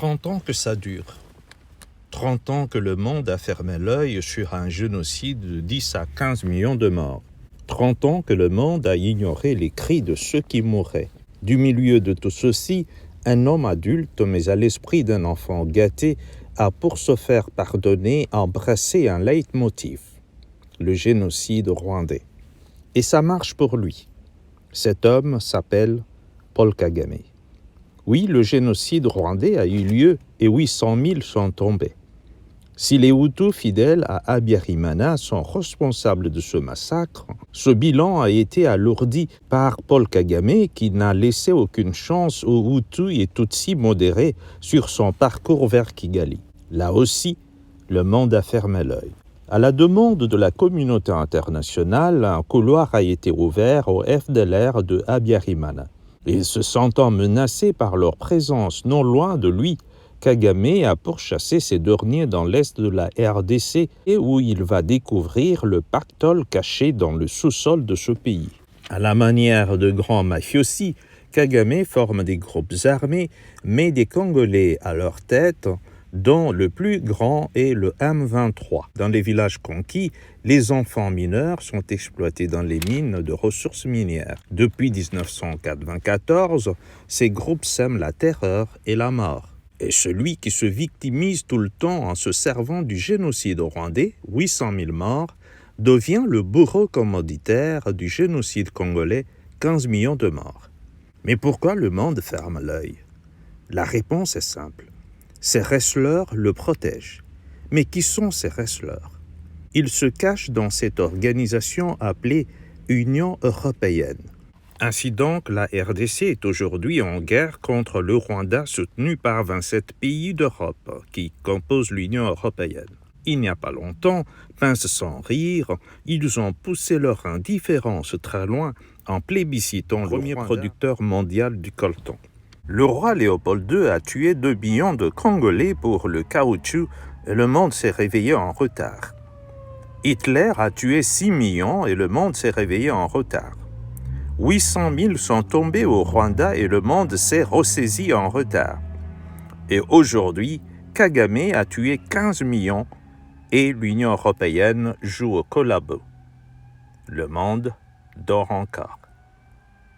30 ans que ça dure. 30 ans que le monde a fermé l'œil sur un génocide de 10 à 15 millions de morts. 30 ans que le monde a ignoré les cris de ceux qui mouraient. Du milieu de tout ceci, un homme adulte, mais à l'esprit d'un enfant gâté, a pour se faire pardonner embrassé un leitmotiv, le génocide rwandais. Et ça marche pour lui. Cet homme s'appelle Paul Kagame. Oui, le génocide rwandais a eu lieu et 800 000 sont tombés. Si les Hutus fidèles à Habyarimana sont responsables de ce massacre, ce bilan a été alourdi par Paul Kagame qui n'a laissé aucune chance aux Hutus et Tutsis modérés sur son parcours vers Kigali. Là aussi, le monde a fermé l'œil. À la demande de la communauté internationale, un couloir a été ouvert au FDLR de Habyarimana. Et se sentant menacés par leur présence non loin de lui, Kagame a pourchassé ces derniers dans l'est de la RDC et où il va découvrir le pactole caché dans le sous-sol de ce pays. À la manière de grands mafiosi, Kagame forme des groupes armés, met des Congolais à leur tête, dont le plus grand est le M23. Dans les villages conquis, les enfants mineurs sont exploités dans les mines de ressources minières. Depuis 1994, ces groupes sèment la terreur et la mort. Et celui qui se victimise tout le temps en se servant du génocide rwandais, 800 000 morts, devient le bourreau commanditaire du génocide congolais, 15 millions de morts. Mais pourquoi le monde ferme l'œil? La réponse est simple. Ces wrestlers le protègent. Mais qui sont ces wrestlers? Ils se cachent dans cette organisation appelée Union européenne. Ainsi donc, la RDC est aujourd'hui en guerre contre le Rwanda soutenu par 27 pays d'Europe qui composent l'Union européenne. Il n'y a pas longtemps, pince sans rire, ils ont poussé leur indifférence très loin en plébiscitant le premier producteur mondial du coltan. Le roi Léopold II a tué 2 millions de Congolais pour le caoutchouc et le monde s'est réveillé en retard. Hitler a tué 6 millions et le monde s'est réveillé en retard. 800 000 sont tombés au Rwanda et le monde s'est ressaisi en retard. Et aujourd'hui, Kagame a tué 15 millions et l'Union européenne joue au collabo. Le monde dort encore.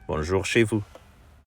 Bonjour chez vous.